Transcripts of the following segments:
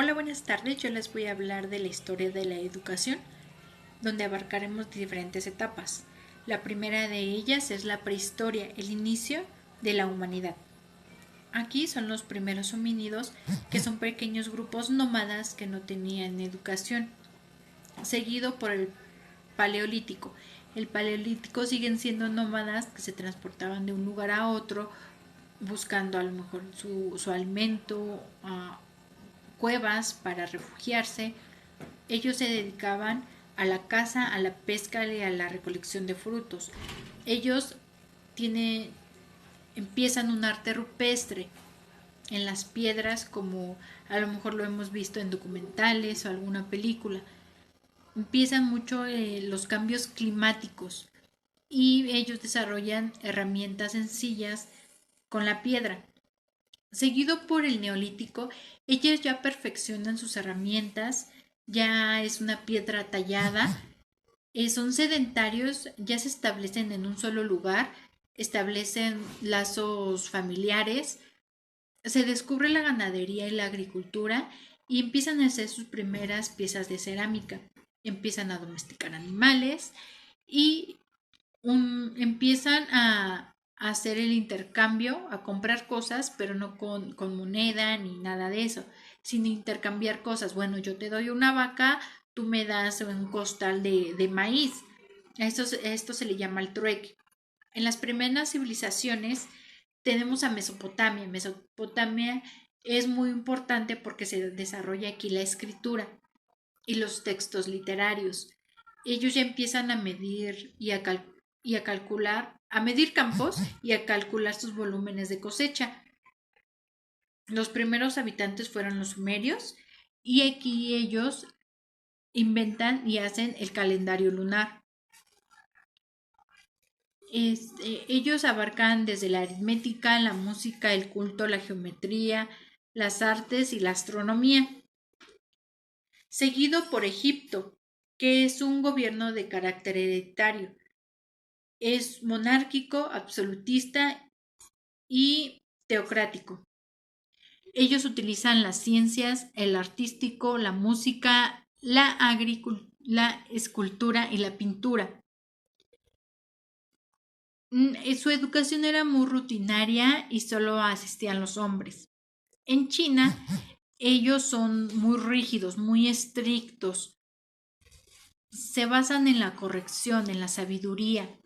Hola, buenas tardes. Yo les voy a hablar de la historia de la educación, donde abarcaremos diferentes etapas. La primera de ellas es la prehistoria, el inicio de la humanidad. Aquí son los primeros homínidos, que son pequeños grupos nómadas que no tenían educación, seguido por el paleolítico. El paleolítico siguen siendo nómadas que se transportaban de un lugar a otro buscando a lo mejor su alimento, cuevas para refugiarse. Ellos se dedicaban a la caza, a la pesca y a la recolección de frutos. Ellos tienen, empiezan un arte rupestre en las piedras, como a lo mejor lo hemos visto en documentales o alguna película. Empiezan mucho los cambios climáticos y ellos desarrollan herramientas sencillas con la piedra. Seguido por el neolítico, ellos ya perfeccionan sus herramientas, ya es una piedra tallada, son sedentarios, ya se establecen en un solo lugar, establecen lazos familiares, se descubre la ganadería y la agricultura y empiezan a hacer sus primeras piezas de cerámica, empiezan a domesticar animales y empiezan a hacer el intercambio, a comprar cosas, pero no con moneda ni nada de eso, sin intercambiar cosas. Bueno, yo te doy una vaca, tú me das un costal de maíz. Esto se le llama el trueque. En las primeras civilizaciones tenemos a Mesopotamia. Mesopotamia es muy importante porque se desarrolla aquí la escritura y los textos literarios. Ellos ya empiezan a medir y a calcular, a medir campos y a calcular sus volúmenes de cosecha. Los primeros habitantes fueron los sumerios y aquí ellos inventan y hacen el calendario lunar. Ellos abarcan desde la aritmética, la música, el culto, la geometría, las artes y la astronomía. Seguido por Egipto, que es un gobierno de carácter hereditario. Es monárquico, absolutista y teocrático. Ellos utilizan las ciencias, el artístico, la música, la escultura y la pintura. Su educación era muy rutinaria y solo asistían los hombres. En China, ellos son muy rígidos, muy estrictos. Se basan en la corrección, en la sabiduría.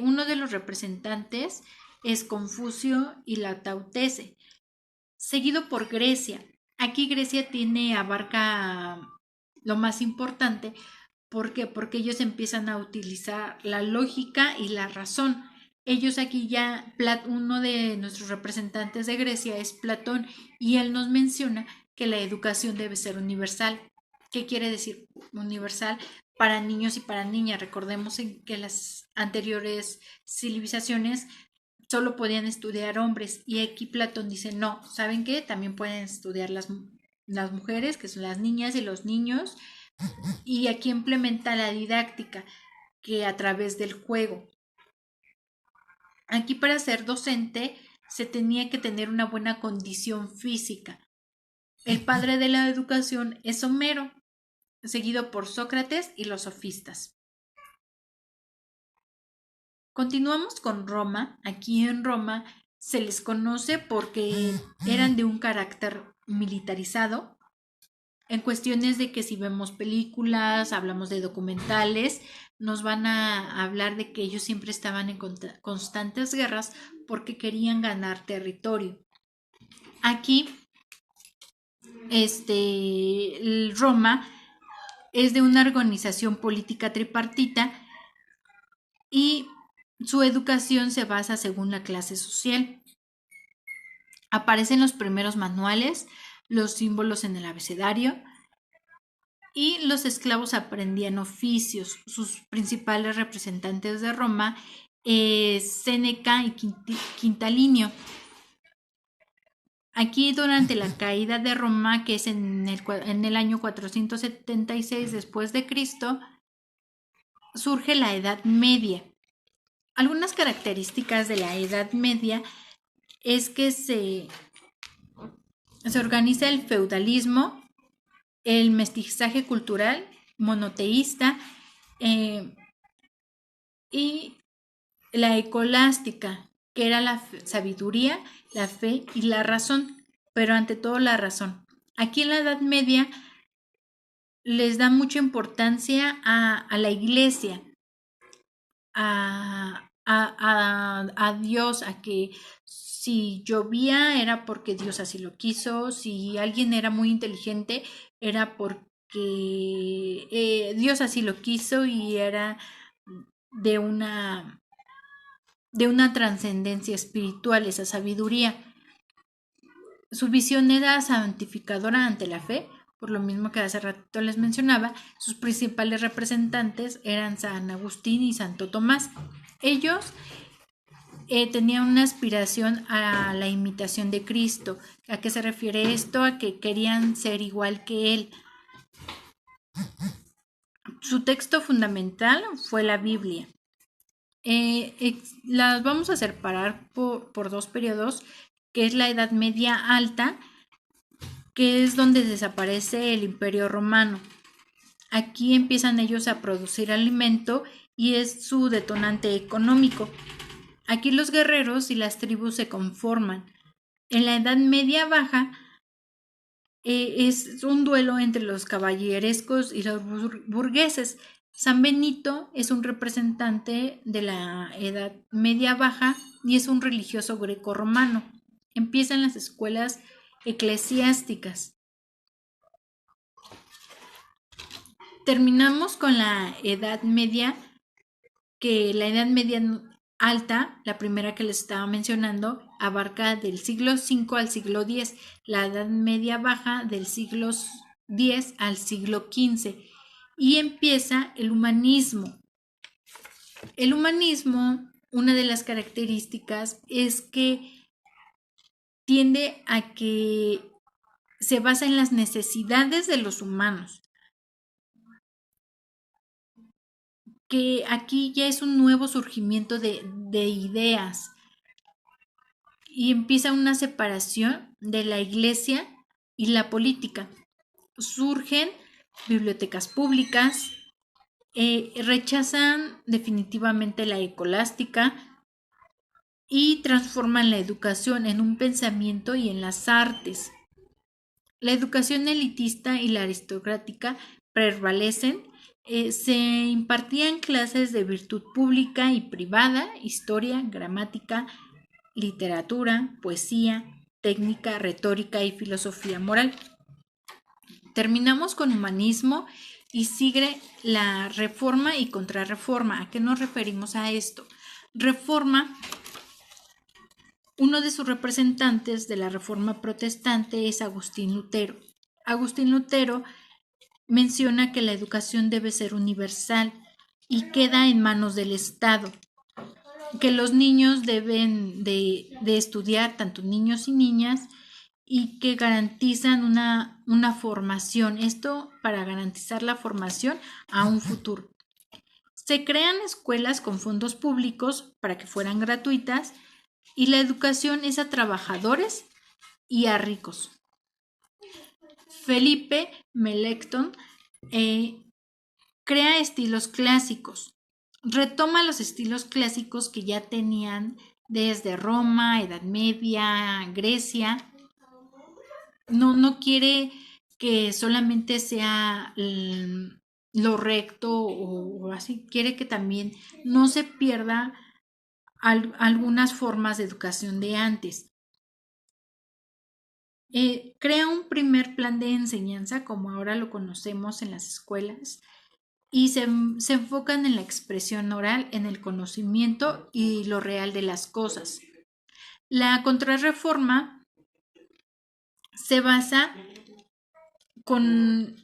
Uno de los representantes es Confucio y la Tao Te, seguido por Grecia. Aquí Grecia abarca lo más importante. ¿Por qué? Porque ellos empiezan a utilizar la lógica y la razón. Ellos aquí ya, uno de nuestros representantes de Grecia es Platón y él nos menciona que la educación debe ser universal. ¿Qué quiere decir universal? Para niños y para niñas. Recordemos que las anteriores civilizaciones solo podían estudiar hombres y aquí Platón dice no, ¿saben qué? También pueden estudiar las mujeres, que son las niñas y los niños, y aquí implementa la didáctica que a través del juego. Aquí para ser docente se tenía que tener una buena condición física. El padre de la educación es Homero, seguido por Sócrates y los sofistas. Continuamos con Roma. Aquí en Roma se les conoce porque eran de un carácter militarizado. En cuestiones de que si vemos películas, hablamos de documentales, nos van a hablar de que ellos siempre estaban en constantes guerras porque querían ganar territorio. Aquí, Roma es de una organización política tripartita y su educación se basa según la clase social. Aparecen los primeros manuales, los símbolos en el abecedario y los esclavos aprendían oficios. Sus principales representantes de Roma, Séneca y Quintalinio. Aquí durante la caída de Roma, que es en el año 476 después de Cristo, surge la Edad Media. Algunas características de la Edad Media es que Se organiza el feudalismo, el mestizaje cultural, monoteísta y la escolástica, que era la sabiduría, la fe y la razón, pero ante todo la razón. Aquí en la Edad Media les da mucha importancia a la iglesia, a Dios, a que si llovía era porque Dios así lo quiso, si alguien era muy inteligente era porque Dios así lo quiso y era de una, de una trascendencia espiritual, esa sabiduría. Su visión era santificadora ante la fe, por lo mismo que hace rato les mencionaba. Sus principales representantes eran San Agustín y Santo Tomás. Ellos tenían una aspiración a la imitación de Cristo. ¿A qué se refiere esto? A que querían ser igual que Él. Su texto fundamental fue la Biblia. Las vamos a separar por dos periodos, que es la Edad Media Alta, que es donde desaparece el Imperio Romano. Aquí empiezan ellos a producir alimento y es su detonante económico. Aquí los guerreros y las tribus se conforman. En la Edad Media Baja es un duelo entre los caballerescos y los burgueses. San Benito es un representante de la Edad Media Baja y es un religioso grecorromano. Empiezan las escuelas eclesiásticas. Terminamos con la Edad Media, que la Edad Media Alta, la primera que les estaba mencionando, abarca del siglo V al siglo X, la Edad Media Baja del siglo X al siglo XV, y empieza el humanismo. El humanismo, una de las características es que tiende a que se basa en las necesidades de los humanos, que aquí ya es un nuevo surgimiento de ideas y empieza una separación de la iglesia y la política. Surgen bibliotecas públicas, rechazan definitivamente la escolástica y transforman la educación en un pensamiento y en las artes. La educación elitista y la aristocrática prevalecen. Se impartían clases de virtud pública y privada, historia, gramática, literatura, poesía, técnica, retórica y filosofía moral. Terminamos con humanismo y sigue la reforma y contrarreforma. ¿A qué nos referimos a esto? Reforma, uno de sus representantes de la reforma protestante es Agustín Lutero. Agustín Lutero menciona que la educación debe ser universal y queda en manos del Estado, que los niños deben de estudiar, tanto niños y niñas, y que garantizan una formación, esto para garantizar la formación a un futuro. Se crean escuelas con fondos públicos para que fueran gratuitas y la educación es a trabajadores y a ricos. Felipe Melanchthon crea estilos clásicos, retoma los estilos clásicos que ya tenían desde Roma, Edad Media, Grecia. No quiere que solamente sea lo recto o así, quiere que también no se pierda algunas formas de educación de antes. Crea un primer plan de enseñanza como ahora lo conocemos en las escuelas y se enfocan en la expresión oral, en el conocimiento y lo real de las cosas. La contrarreforma se basa con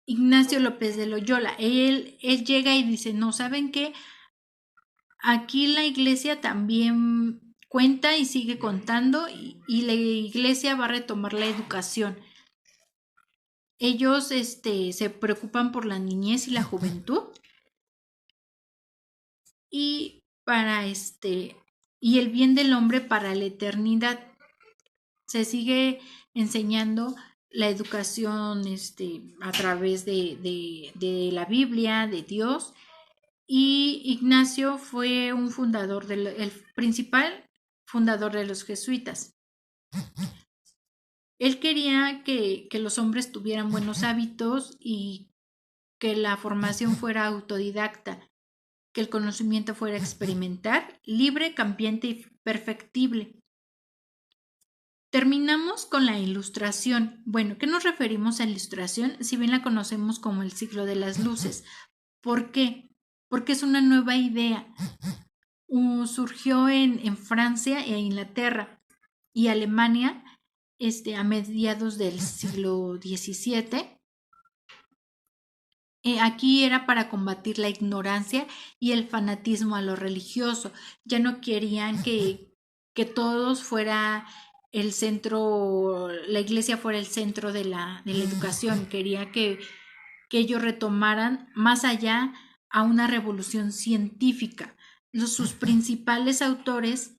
Ignacio López de Loyola. Él llega y dice, no, ¿saben qué? Aquí la iglesia también cuenta y sigue contando y la iglesia va a retomar la educación. Ellos se preocupan por la niñez y la juventud y para y el bien del hombre para la eternidad. se sigue enseñando la educación a través de la Biblia, de Dios, y Ignacio fue un fundador, el principal fundador de los jesuitas. Él quería que los hombres tuvieran buenos hábitos y que la formación fuera autodidacta, que el conocimiento fuera experimental, libre, cambiante y perfectible. Terminamos con la ilustración. Bueno, ¿qué nos referimos a ilustración? Si bien la conocemos como el siglo de las luces. ¿Por qué? Porque es una nueva idea. Surgió en Francia e Inglaterra y Alemania a mediados del siglo XVII. Aquí era para combatir la ignorancia y el fanatismo a lo religioso. Ya no querían que todos fuera el centro, la iglesia fuera el centro de la educación. Quería que ellos retomaran más allá a una revolución científica. Sus principales autores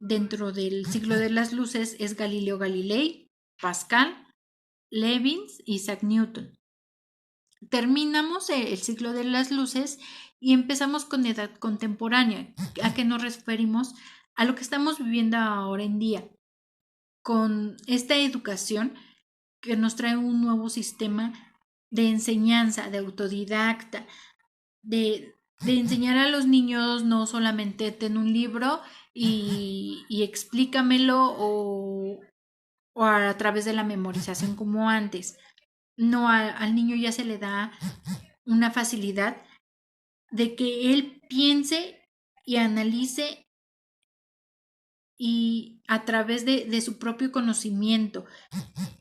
dentro del siglo de las luces es Galileo Galilei, Pascal, Leibniz y Isaac Newton. Terminamos el siglo de las luces y empezamos con edad contemporánea. ¿A qué nos referimos? A lo que estamos viviendo ahora en día, con esta educación que nos trae un nuevo sistema de enseñanza, de autodidacta, de enseñar a los niños no solamente ten un libro y explícamelo o a través de la memorización como antes. No, al niño ya se le da una facilidad de que él piense y analice y a través de su propio conocimiento,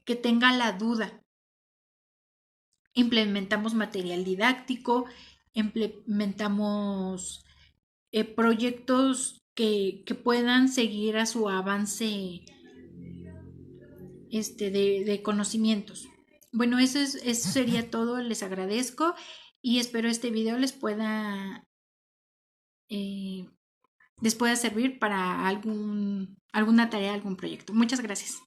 que tenga la duda. Implementamos material didáctico, implementamos proyectos que puedan seguir a su avance de conocimientos. Bueno, eso sería todo. Les agradezco y espero este video les pueda servir para alguna tarea, algún proyecto. Muchas gracias.